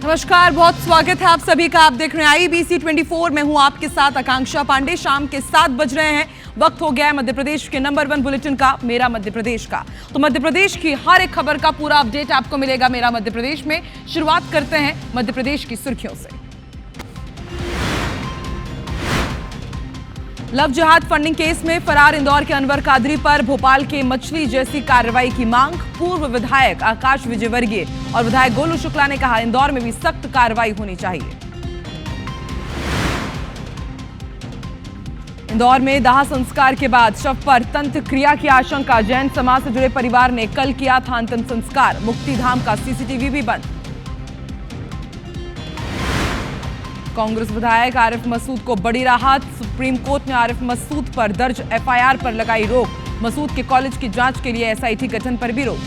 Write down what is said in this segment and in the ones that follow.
नमस्कार, बहुत स्वागत है आप सभी का। आप देख रहे हैं IBC 24। मैं हूं आपके साथ आकांक्षा पांडे। शाम के 7 बज रहे हैं। वक्त हो गया है मध्य प्रदेश के नंबर 1 बुलेटिन का, मेरा मध्य प्रदेश का। तो मध्य प्रदेश की हर एक खबर का पूरा अपडेट आपको मिलेगा मेरा मध्य प्रदेश में। शुरुआत करते हैं मध्य प्रदेश की सुर्खियों से। लव जिहाद फंडिंग केस में फरार इंदौर के अनवर कादरी पर भोपाल के मछली जैसी कार्रवाई की मांग। पूर्व विधायक आकाश विजयवर्गीय और विधायक गोलू शुक्ला ने कहा, इंदौर में भी सख्त कार्रवाई होनी चाहिए। इंदौर में दाह संस्कार के बाद शव पर तंत्र क्रिया की आशंका। जैन समाज से जुड़े परिवार ने कल किया था अंतिम संस्कार। मुक्तिधाम का CCTV भी बंद। कांग्रेस विधायक आरिफ मसूद को बड़ी राहत। सुप्रीम कोर्ट ने आरिफ मसूद पर दर्ज FIR पर लगाई रोक। मसूद के कॉलेज की जांच के लिए SIT गठन पर भी रोक।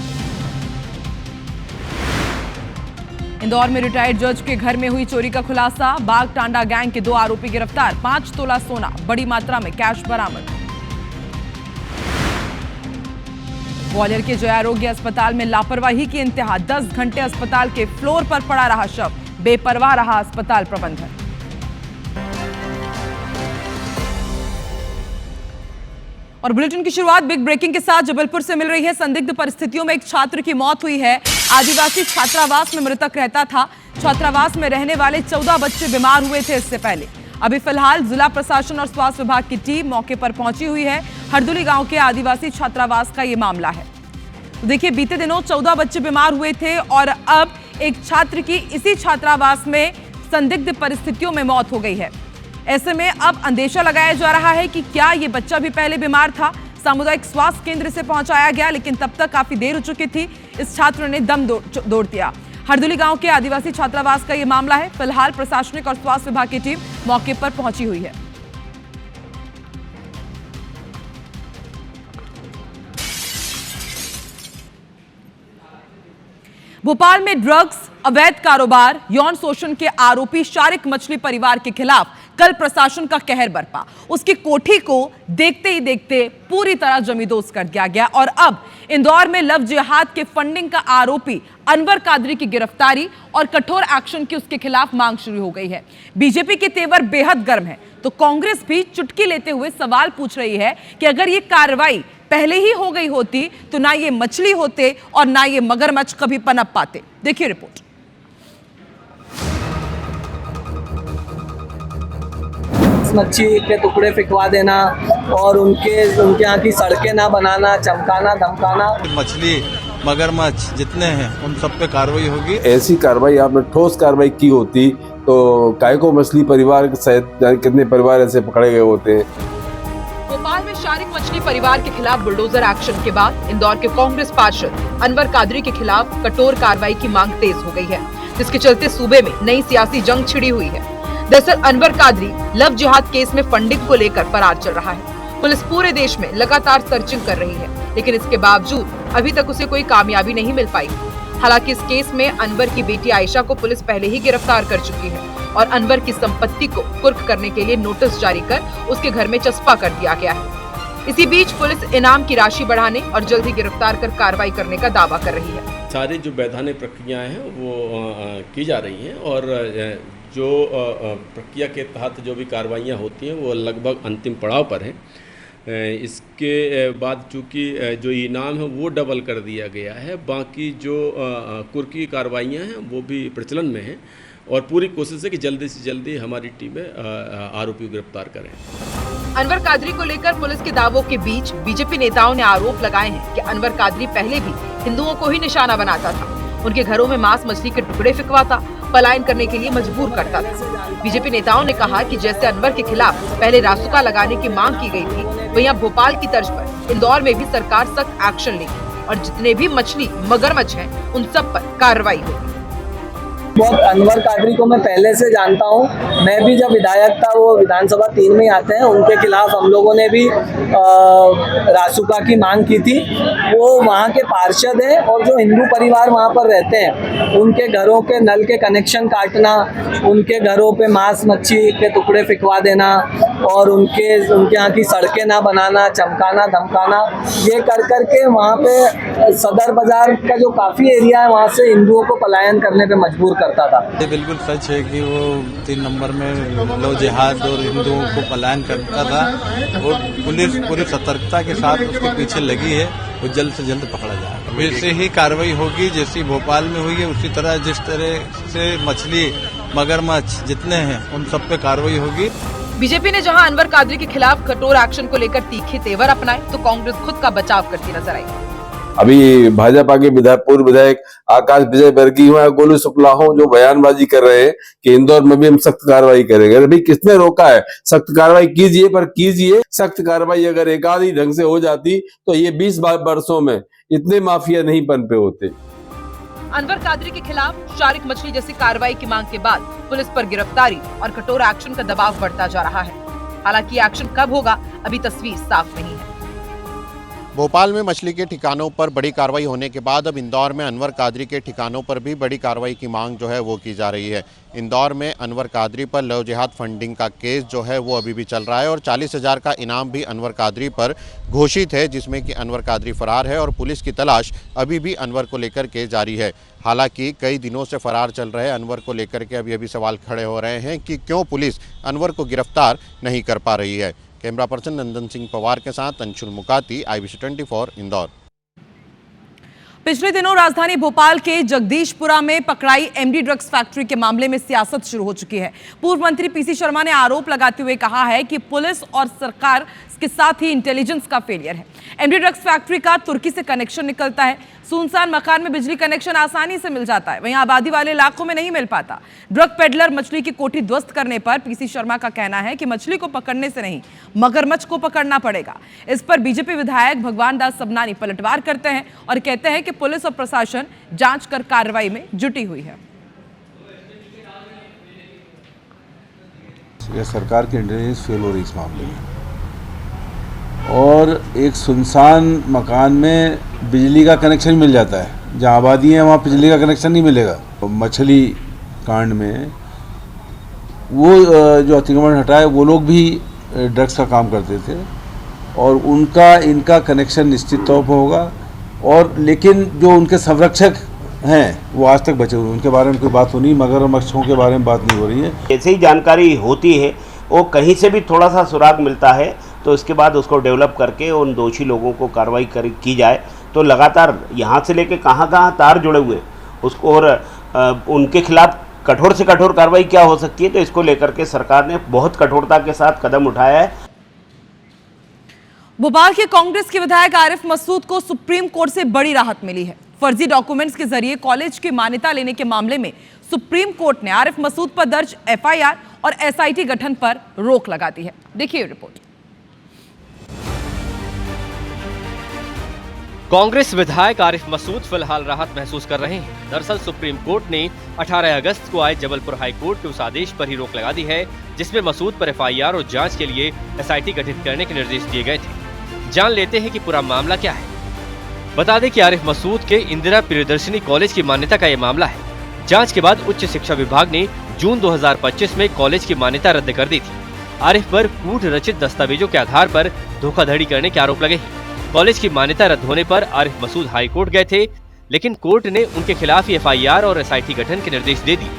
इंदौर में रिटायर्ड जज के घर में हुई चोरी का खुलासा। बाग टांडा गैंग के 2 आरोपी गिरफ्तार। 5 तोला सोना, बड़ी मात्रा में कैश बरामद। ग्वालियर के जय आरोग्य अस्पताल में लापरवाही की इंतहा। 10 घंटे अस्पताल के फ्लोर पर पड़ा रहा शव। बेपरवाह रहा अस्पताल प्रबंधन। और बुलेटिन की शुरुआत बिग ब्रेकिंग के साथ जबलपुर से मिल रही है। संदिग्ध परिस्थितियों में एक छात्र की मौत हुई है। आदिवासी छात्रावास में मृतक रहता था। छात्रावास में रहने वाले 14 बच्चे बीमार हुए थे इससे पहले। अभी फिलहाल जिला प्रशासन और स्वास्थ्य विभाग की टीम मौके पर पहुंची हुई है। हरदुली गांव के आदिवासी छात्रावास का यह मामला है। तो देखिए, बीते दिनों 14 बच्चे बीमार हुए थे और अब एक छात्र की इसी छात्रावास में संदिग्ध परिस्थितियों में मौत हो गई है। ऐसे में अब अंदेशा लगाया जा रहा है कि क्या ये बच्चा भी पहले बीमार था। सामुदायिक स्वास्थ्य केंद्र से पहुंचाया गया, लेकिन तब तक काफी देर हो चुकी थी। इस छात्र ने दम तोड़ दिया। हरदुली गांव के आदिवासी छात्रावास का यह मामला है। फिलहाल प्रशासनिक और स्वास्थ्य विभाग की टीम मौके पर पहुंची हुई है। भोपाल में ड्रग्स, अवैध कारोबार, यौन शोषण के आरोपी शारिक मछली परिवार के खिलाफ कल प्रशासन का कहर बरपा। उसकी कोठी को देखते ही देखते पूरी तरह जमींदोज कर दिया गया और अब इंदौर में लव जिहाद के फंडिंग का आरोपी अनवर कादरी की गिरफ्तारी और कठोर एक्शन की उसके खिलाफ मांग शुरू हो गई है। बीजेपी के तेवर बेहद गर्म है, तो कांग्रेस भी चुटकी लेते हुए सवाल पूछ रही है कि अगर ये कार्रवाई पहले ही हो गई होती तो ना ये मछली होते और ना ये मगरमच्छ कभी पनप पाते। देखिए रिपोर्ट। मच्छी के टुकड़े फिकवा देना और उनके यहाँ की सड़कें ना बनाना, चमकाना धमकाना। मछली मगरमच्छ जितने हैं उन सब पे कार्रवाई होगी। ऐसी कार्रवाई आपने ठोस कार्रवाई की होती तो काय को मछली परिवार सहित कितने परिवार ऐसे पकड़े गए होते हैं। भोपाल में शारिक मछली परिवार के खिलाफ बुलडोजर एक्शन के बाद इंदौर के कांग्रेस पार्षद अनवर कादरी के खिलाफ कठोर कार्रवाई की मांग तेज हो गई है, जिसके चलते सूबे में नई सियासी जंग छिड़ी हुई है। दरअसल अनवर कादरी लव जिहाद केस में फंडिंग को लेकर फरार चल रहा है। पुलिस पूरे देश में लगातार सर्चिंग कर रही है, लेकिन इसके बावजूद अभी तक उसे कोई कामयाबी नहीं मिल पाई। हालांकि इस केस में अनवर की बेटी आयशा को पुलिस पहले ही गिरफ्तार कर चुकी है और अनवर की संपत्ति को कुर्क करने के लिए नोटिस जारी कर उसके घर में चस्पा कर दिया गया है। इसी बीच पुलिस इनाम की राशि बढ़ाने और जल्द ही गिरफ्तार कर कार्रवाई करने का दावा कर रही है। सारी जो वैधानिक प्रक्रियाएं हैं वो की जा रही हैं और जो प्रक्रिया के तहत जो भी कार्रवाइयाँ होती हैं वो लगभग अंतिम पड़ाव पर हैं। इसके बाद चूँकि जो इनाम है वो डबल कर दिया गया है, बाकी जो कुर्की कार्रवाइयाँ हैं वो भी प्रचलन में हैं और पूरी कोशिश है कि जल्दी से जल्दी हमारी टीमें आरोपी को गिरफ्तार करें। अनवर कादरी को लेकर पुलिस के दावों के बीच बीजेपी नेताओं ने आरोप लगाए हैं कि अनवर कादरी पहले भी हिंदुओं को ही निशाना बनाता था, उनके घरों में मांस मछली के टुकड़े फिकवाता, पलायन करने के लिए मजबूर करता था। बीजेपी नेताओं ने कहा कि जैसे अनवर के खिलाफ पहले रासुका लगाने की मांग की गई थी, वहीं अब भोपाल की तर्ज पर इंदौर में भी सरकार सख्त एक्शन लेगी और जितने भी मछली मगरमच्छ हैं उन सब पर कार्रवाई होगी। बहुत अनवर कादरी को मैं पहले से जानता हूँ। मैं भी जब विधायक था, वो विधानसभा 3 में आते हैं, उनके खिलाफ हम लोगों ने भी रासुका की मांग की थी। वो वहाँ के पार्षद हैं और जो हिंदू परिवार वहाँ पर रहते हैं उनके घरों के नल के कनेक्शन काटना, उनके घरों पे मांस मच्छी के टुकड़े फिकवा देना, और उनके यहाँ की सड़कें ना बनाना, चमकाना धमकाना, ये कर करके वहाँ पे सदर बाजार का जो काफ़ी एरिया है वहाँ से हिंदुओं को पलायन करने पे मजबूर करता था। ये बिल्कुल सच है कि वो 3 नंबर में लो जिहाद और हिंदुओं को पलायन करता था। वो पुलिस पूरी सतर्कता के साथ उसके पीछे लगी है, वो जल्द से जल्द पकड़ा जाएगा। वैसे ही कार्रवाई होगी जैसी भोपाल में हुई है, उसी तरह जिस तरह से मछली मगरमच्छ जितने हैं उन सब पे कार्रवाई होगी। बीजेपी ने जहां अनवर कादरी के खिलाफ कठोर एक्शन को लेकर तीखे तेवर अपनाए, तो कांग्रेस खुद का बचाव करती नजर आई। अभी भाजपा के पूर्व विधायक आकाश विजय वर्गीय हुआ, गोलू शुक्ला हो, जो बयानबाजी कर रहे हैं कि इंदौर में भी हम सख्त कार्रवाई करेंगे। अभी किसने रोका है? सख्त कार्रवाई कीजिए, पर कीजिए सख्त कार्रवाई। अगर एक आधी ढंग से हो जाती तो ये 20 वर्षों में इतने माफिया नहीं पनपे होते। अनवर कादरी के खिलाफ शारिक मछली जैसी कार्रवाई की मांग के बाद पुलिस पर गिरफ्तारी और कठोर एक्शन का दबाव बढ़ता जा रहा है। हालांकि एक्शन कब होगा अभी तस्वीर साफ नहीं है। भोपाल में मछली के ठिकानों पर बड़ी कार्रवाई होने के बाद अब इंदौर में अनवर कादरी के ठिकानों पर भी बड़ी कार्रवाई की मांग जो है वो की जा रही है। इंदौर में अनवर कादरी पर लव जिहाद फंडिंग का केस जो है वो अभी भी चल रहा है और 40,000 का इनाम भी अनवर कादरी पर घोषित है, जिसमें कि अनवर कादरी फरार है और पुलिस की तलाश अभी भी अनवर को लेकर के जारी है। हालांकि कई दिनों से फरार चल रहे अनवर को लेकर के अभी सवाल खड़े हो रहे हैं कि क्यों पुलिस अनवर को गिरफ्तार नहीं कर पा रही है। कैमरा पर्सन नंदन सिंह पवार के साथ अंशुल मुकाती, IBC 24 इंदौर। पिछले दिनों राजधानी भोपाल के जगदीशपुरा में पकड़ाई MD ड्रग्स फैक्ट्री के मामले में सियासत शुरू हो चुकी है। पूर्व मंत्री PC शर्मा ने आरोप लगाते हुए कहा है कि पुलिस और सरकार के साथ ही इंटेलिजेंस का फेलियर है। MD ड्रग्स फैक्ट्री का तुर्की से कनेक्शन निकलता है। सुनसान मकान में बिजली कनेक्शन आसानी से मिल जाता है, वहीं आबादी वाले इलाकों में नहीं मिल पाता। ड्रग पेडलर मछली की कोठी ध्वस्त करने पर PC शर्मा का कहना है कि मछली को पकड़ने से नहीं, मगरमच्छ को पकड़ना पड़ेगा। इस पर बीजेपी विधायक भगवान दास सबनानी पलटवार करते हैं और कहते हैं कि पुलिस और प्रशासन जांच कर कार्रवाई में जुटी हुई है। सरकार की इंटेलिजेंस फेल हो रही इस मामले में, और एक सुनसान मकान में बिजली का कनेक्शन मिल जाता है, जहाँ आबादी है वहाँ बिजली का कनेक्शन नहीं मिलेगा। मछली कांड में वो जो अतिक्रमण हटाए वो लोग भी ड्रग्स का काम करते थे और उनका इनका कनेक्शन निश्चित तौर पर होगा। और लेकिन जो उनके संरक्षक हैं वो आज तक बचे हुए, उनके बारे में कोई बात हो नहीं, मगरमच्छों के बारे में बात नहीं हो रही है। जैसे ही जानकारी होती है वो कहीं से भी थोड़ा सा सुराग मिलता है तो इसके बाद उसको डेवलप करके उन दोषी लोगों को कार्रवाई की जाए। तो लगातार यहाँ से लेके कहाँ तार जुड़े हुए उसको, और उनके खिलाफ कठोर से कठोर कार्रवाई क्या हो सकती है, तो इसको लेकर के सरकार ने बहुत कठोरता के साथ कदम उठाया है। भोपाल के कांग्रेस के विधायक आरिफ मसूद को सुप्रीम कोर्ट से बड़ी राहत मिली है। फर्जी डॉक्यूमेंट्स के जरिए कॉलेज की मान्यता लेने के मामले में सुप्रीम कोर्ट ने आरिफ मसूद पर दर्ज FIR और SIT गठन पर रोक लगा दी है। देखिए रिपोर्ट। कांग्रेस विधायक आरिफ मसूद फिलहाल राहत महसूस कर रहे हैं। दरअसल सुप्रीम कोर्ट ने 18 अगस्त को आए जबलपुर हाई कोर्ट के उस आदेश पर ही रोक लगा दी है जिसमें मसूद पर FIR और जांच के लिए SIT गठित करने के निर्देश दिए गए थे। जान लेते हैं कि पूरा मामला क्या है। बता दें कि आरिफ मसूद के इंदिरा प्रियदर्शनी कॉलेज की मान्यता का ये मामला है। जांच के बाद उच्च शिक्षा विभाग ने जून 2025 में कॉलेज की मान्यता रद्द कर दी थी। आरिफ पर कूट रचित दस्तावेजों के आधार पर धोखाधड़ी करने के आरोप लगे हैं। कॉलेज की मान्यता रद्द होने पर आरिफ मसूद हाई कोर्ट गए थे, लेकिन कोर्ट ने उनके खिलाफ ही FIR और SIT गठन के निर्देश दे दिए।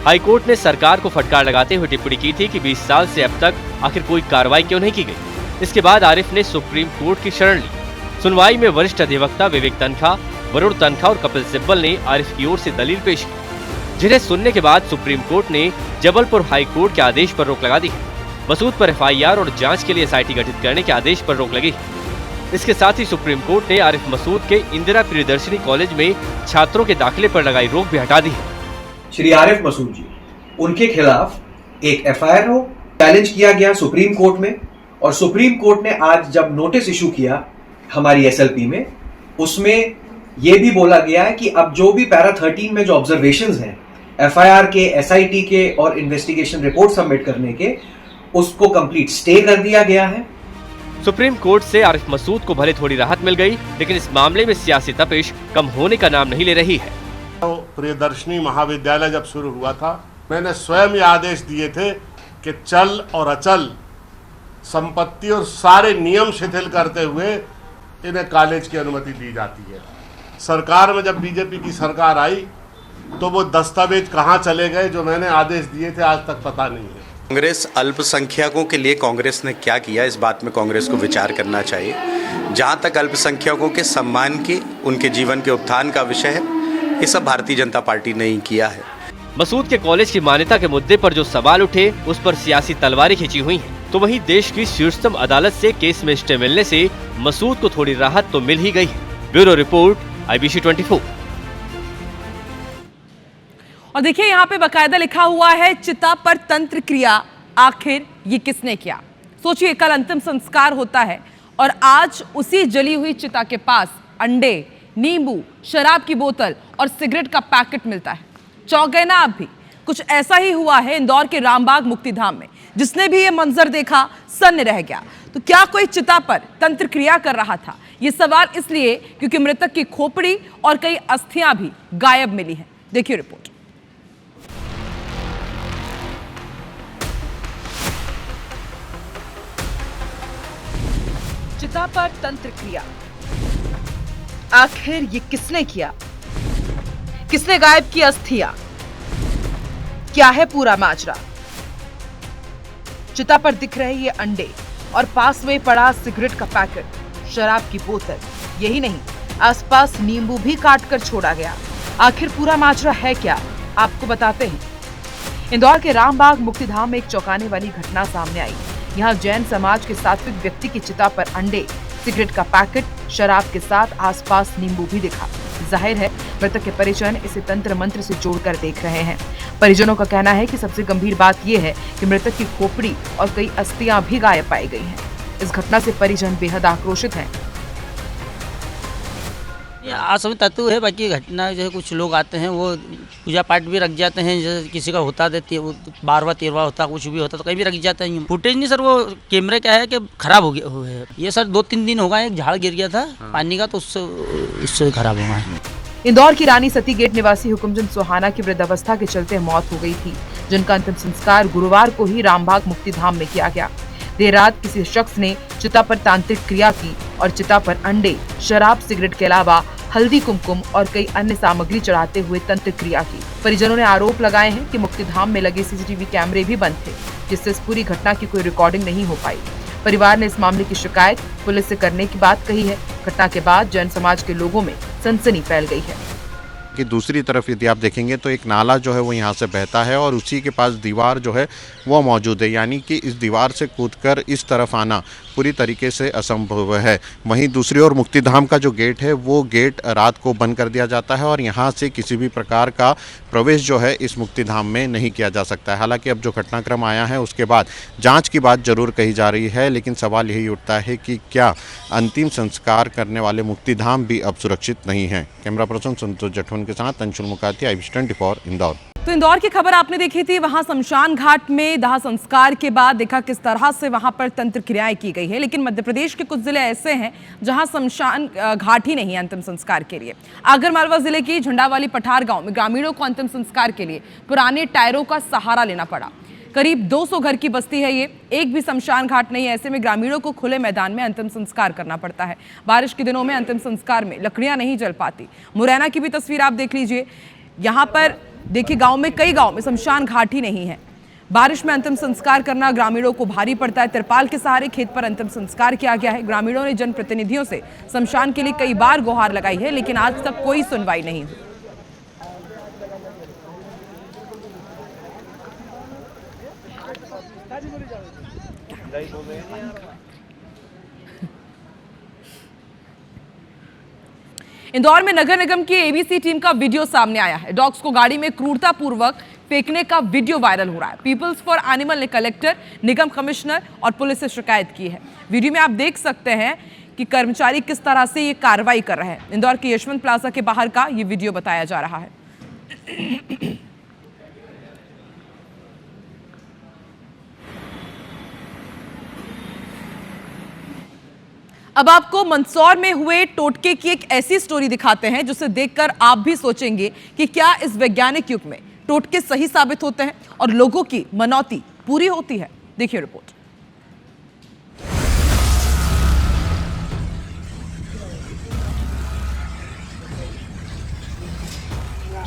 हाई कोर्ट ने सरकार को फटकार लगाते हुए टिप्पणी की थी कि 20 साल से अब तक आखिर कोई कार्रवाई क्यों नहीं की गई। इसके बाद आरिफ ने सुप्रीम कोर्ट की शरण ली। सुनवाई में वरिष्ठ अधिवक्ता विवेक तनखा, वरुण तनखा और कपिल सिब्बल ने आरिफ की ओर से दलील पेश की, जिन्हें सुनने के बाद सुप्रीम कोर्ट ने जबलपुर हाई कोर्ट के आदेश पर रोक लगा दी है। मसूद पर FIR और जांच के लिए SIT गठित करने के आदेश पर रोक लगी। इसके साथ ही सुप्रीम कोर्ट ने आरिफ मसूद के इंदिरा प्रियदर्शनी कॉलेज में छात्रों के दाखिले पर लगाई रोक भी हटा दी है। श्री आरिफ मसूद जी, उनके खिलाफ एक FIR हो चैलेंज किया गया सुप्रीम कोर्ट में, और सुप्रीम कोर्ट ने आज जब नोटिस इशू किया हमारी SLP में, उसमें यह भी बोला गया है कि अब जो भी पैरा 13 में जो ऑब्जर्वेशंस हैं FIR के, SIT के और इन्वेस्टिगेशन रिपोर्ट सबमिट करने के, उसको कंप्लीट स्टे कर दिया गया है। सुप्रीम कोर्ट से आरिफ मसूद को भले थोड़ी राहत मिल गई, लेकिन इस मामले में सियासी तपिश कम होने का नाम नहीं ले रही है। प्रियदर्शनी महाविद्यालय जब शुरू हुआ था, मैंने स्वयं ये आदेश दिए थे कि चल और अचल संपत्ति और सारे नियम शिथिल करते हुए इन्हें कॉलेज की अनुमति दी जाती है। सरकार में जब बीजेपी की सरकार आई तो वो दस्तावेज कहाँ चले गए जो मैंने आदेश दिए थे, आज तक पता नहीं है। कांग्रेस अल्पसंख्यकों के लिए कांग्रेस ने क्या किया, इस बात में कांग्रेस को विचार करना चाहिए। जहां तक अल्पसंख्यकों के सम्मान की, उनके जीवन के उत्थान का विषय है, ये सब भारतीय जनता पार्टी ने ही किया है। मसूद के कॉलेज की मान्यता के मुद्दे पर जो सवाल उठे, उस पर सियासी तलवारें खींची हुई हैं। तो वहीं देश की शीर्षतम अदालत से केस में स्टे मिलने से मसूद को थोड़ी राहत तो मिल ही गई है। Bureau report, IBC 24। और देखिए यहाँ पे बकायदा लिखा हुआ है, चिता पर तंत्र क्रिया, आखिर ये किसने किया। सोचिए, कल अंतिम संस्कार होता है और आज उसी जली हुई चिता के पास अंडे, नींबू, शराब की बोतल और सिगरेट का पैकेट मिलता है। चौंक गए ना आप भी? कुछ ऐसा ही हुआ है इंदौर के रामबाग मुक्तिधाम में। जिसने भी ये मंजर देखा सन्न रह गया। तो क्या कोई चिता पर तंत्र क्रिया कर रहा था? ये सवाल इसलिए क्योंकि मृतक की खोपड़ी और कई अस्थियां भी गायब मिली हैं। देखिए रिपोर्ट। चिता पर तंत्र क्रिया, आखिर ये किसने किया? किसने गायब की अस्थियां? क्या है पूरा माजरा? चिता पर दिख रहे ये अंडे और पास में पड़ा सिगरेट का पैकेट, शराब की बोतल। यही नहीं, आसपास नींबू भी काट कर छोड़ा गया। आखिर पूरा माजरा है क्या, आपको बताते हैं। इंदौर के रामबाग मुक्तिधाम में एक चौंकाने वाली घटना सामने आई। यहाँ जैन समाज के सात्विक व्यक्ति की चिता पर अंडे, सिगरेट का पैकेट, शराब के साथ आसपास नींबू भी दिखा। जाहिर है मृतक के परिजन इसे तंत्र मंत्र से जोड़कर देख रहे हैं। परिजनों का कहना है कि सबसे गंभीर बात यह है कि मृतक की खोपड़ी और कई अस्थियां भी गायब पाई गई हैं। इस घटना से परिजन बेहद आक्रोशित हैं। असम तत्व है, बाकी घटना जो है कुछ लोग आते हैं वो पूजा पाठ भी रख जाते हैं। जैसे किसी का होता देती है, वो 12वां 13वां होता, कुछ भी होता तो कहीं भी रख जाते हैं। फुटेज नहीं सर, वो कैमरे क्या है कि खराब हो गया है ये सर। 2-3 दिन हो गए, एक झाड़ गिर गया था पानी का, तो उससे खराब हो गया। इंदौर की रानी सती गेट निवासी हुकुमचंद सुहाना की वृद्धावस्था के चलते मौत हो गई थी, जिनका अंतिम संस्कार गुरुवार को ही रामबाग मुक्तिधाम में किया गया। देर रात किसी शख्स ने चिता पर तांत्रिक क्रिया की और चिता पर अंडे, शराब, सिगरेट के अलावा हल्दी, कुमकुम और कई अन्य सामग्री चढ़ाते हुए तंत्र क्रिया की। परिजनों ने आरोप लगाए हैं कि मुक्तिधाम में लगे CCTV कैमरे भी बंद थे, जिससे इस पूरी घटना की कोई रिकॉर्डिंग नहीं हो पाई। परिवार ने इस मामले की शिकायत पुलिस से करने की बात कही है। घटना के बाद जैन समाज के लोगों में सनसनी फैल गई है। कि दूसरी तरफ यदि आप देखेंगे तो एक नाला जो है वो यहाँ से बहता है और उसी के पास दीवार जो है वो मौजूद है, यानी कि इस दीवार से कूदकर इस तरफ आना पूरी तरीके से असंभव है। वहीं दूसरी ओर मुक्तिधाम का जो गेट है वो गेट रात को बंद कर दिया जाता है और यहाँ से किसी भी प्रकार का प्रवेश जो है इस मुक्तिधाम में नहीं किया जा सकता है। हालांकि अब जो घटनाक्रम आया है उसके बाद जांच की बात जरूर कही जा रही है, लेकिन सवाल यही उठता है कि क्या अंतिम संस्कार करने वाले मुक्तिधाम भी अब सुरक्षित नहीं है। कैमरा पर्सन संतोष जठवन के साथ अंशुल मुकाती, IBC 24 इंदौर। तो इंदौर की खबर आपने देखी थी। वहां शमशान घाट में दाह संस्कार के बाद देखा किस तरह से वहां पर तंत्र क्रियाएं की गई है। लेकिन मध्य प्रदेश के कुछ जिले ऐसे हैं जहां शमशान घाट ही नहीं है अंतिम संस्कार के लिए। आगरमालवा जिले की झंडावाली पठार गांव में ग्रामीणों को अंतिम संस्कार के लिए पुराने टायरों का सहारा लेना पड़ा। करीब 200 घर की बस्ती है ये, एक भी शमशान घाट नहीं है। ऐसे में ग्रामीणों को खुले मैदान में अंतिम संस्कार करना पड़ता है। बारिश के दिनों में अंतिम संस्कार में लकड़ियां नहीं जल पाती। मुरैना की भी तस्वीर आप देख लीजिए। यहाँ पर देखिए गांव में, कई गांव में शमशान घाट ही नहीं है। बारिश में अंतिम संस्कार करना ग्रामीणों को भारी पड़ता है। तिरपाल के सहारे खेत पर अंतिम संस्कार किया गया है। ग्रामीणों ने जनप्रतिनिधियों से शमशान के लिए कई बार गुहार लगाई है, लेकिन आज तक कोई सुनवाई नहीं हुई। इंदौर में नगर निगम की ABC टीम का वीडियो सामने आया है। डॉग्स को गाड़ी में क्रूरतापूर्वक फेंकने का वीडियो वायरल हो रहा है। पीपल्स फॉर एनिमल ने कलेक्टर, निगम कमिश्नर और पुलिस से शिकायत की है। वीडियो में आप देख सकते हैं कि कर्मचारी किस तरह से ये कार्रवाई कर रहे हैं। इंदौर के यशवंत प्लाजा के बाहर का ये वीडियो बताया जा रहा है। अब आपको मंदसौर में हुए टोटके की एक ऐसी स्टोरी दिखाते हैं जिसे देखकर आप भी सोचेंगे कि क्या इस वैज्ञानिक युग में टोटके सही साबित होते हैं और लोगों की मनौती पूरी होती है। देखिए रिपोर्ट।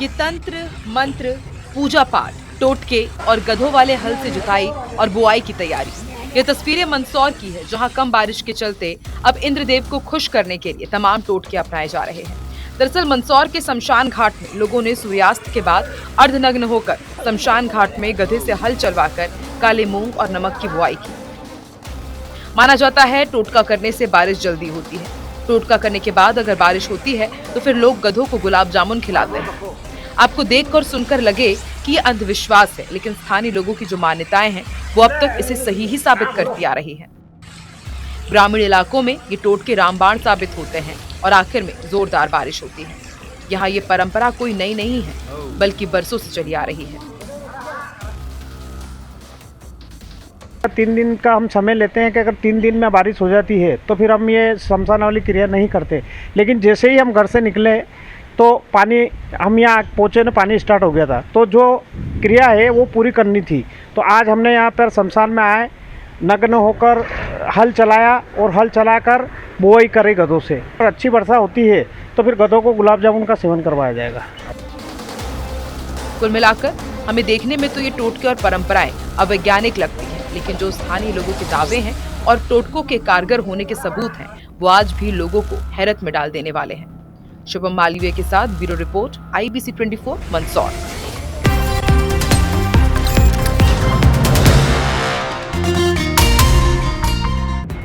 ये तंत्र, मंत्र, पूजा पाठ, टोटके और गधों वाले हल से जुताई और बुआई की तैयारी। ये तस्वीरें मंदसौर की है, जहां कम बारिश के चलते अब इंद्रदेव को खुश करने के लिए तमाम टोटके अपनाए जा रहे हैं। दरअसल मंदसौर के शमशान घाट में लोगों ने सूर्यास्त के बाद अर्धनग्न होकर शमशान घाट में गधे से हल चलवाकर काले मूंग और नमक की बुआई की। माना जाता है टोटका करने से बारिश जल्दी होती है। टोटका करने के बाद अगर बारिश होती है तो फिर लोग गधों को गुलाब जामुन खिलाते हैं। आपको देखकर सुनकर लगे कि ये अंधविश्वास है, लेकिन स्थानीय लोगों की जो मान्यताएं हैं वो अब तक इसे सही ही साबित करती आ रही हैं। ग्रामीण इलाकों में ये टोटके रामबाण साबित होते हैं और आखिर में जोरदार बारिश होती है। यहाँ ये परंपरा कोई नई नहीं है, बल्कि बरसों से चली आ रही है। 3 दिन का हम समय लेते हैं कि अगर 3 दिन में बारिश हो जाती है तो फिर हम ये शमशान वाली क्रिया नहीं करते। लेकिन जैसे ही हम घर से निकले तो पानी, हम यहाँ पहुँचे ना, पानी स्टार्ट हो गया था। तो जो क्रिया है वो पूरी करनी थी। तो आज हमने यहाँ पर शमशान में आए, नग्न होकर हल चलाया और हल चलाकर बुआई करे गधों से। और अच्छी वर्षा होती है तो फिर गधों को गुलाब जामुन का सेवन करवाया जाएगा। कुल मिलाकर हमें देखने में तो ये टोटके और परंपराएं अवैज्ञानिक लगती हैं, लेकिन जो स्थानीय लोगों के दावे हैं और टोटकों के कारगर होने के सबूत हैं, वो आज भी लोगों को हैरत में डाल देने वाले हैं। शुभम मालवीय के साथ ब्यूरो रिपोर्ट, IBC 24 मंदसौर।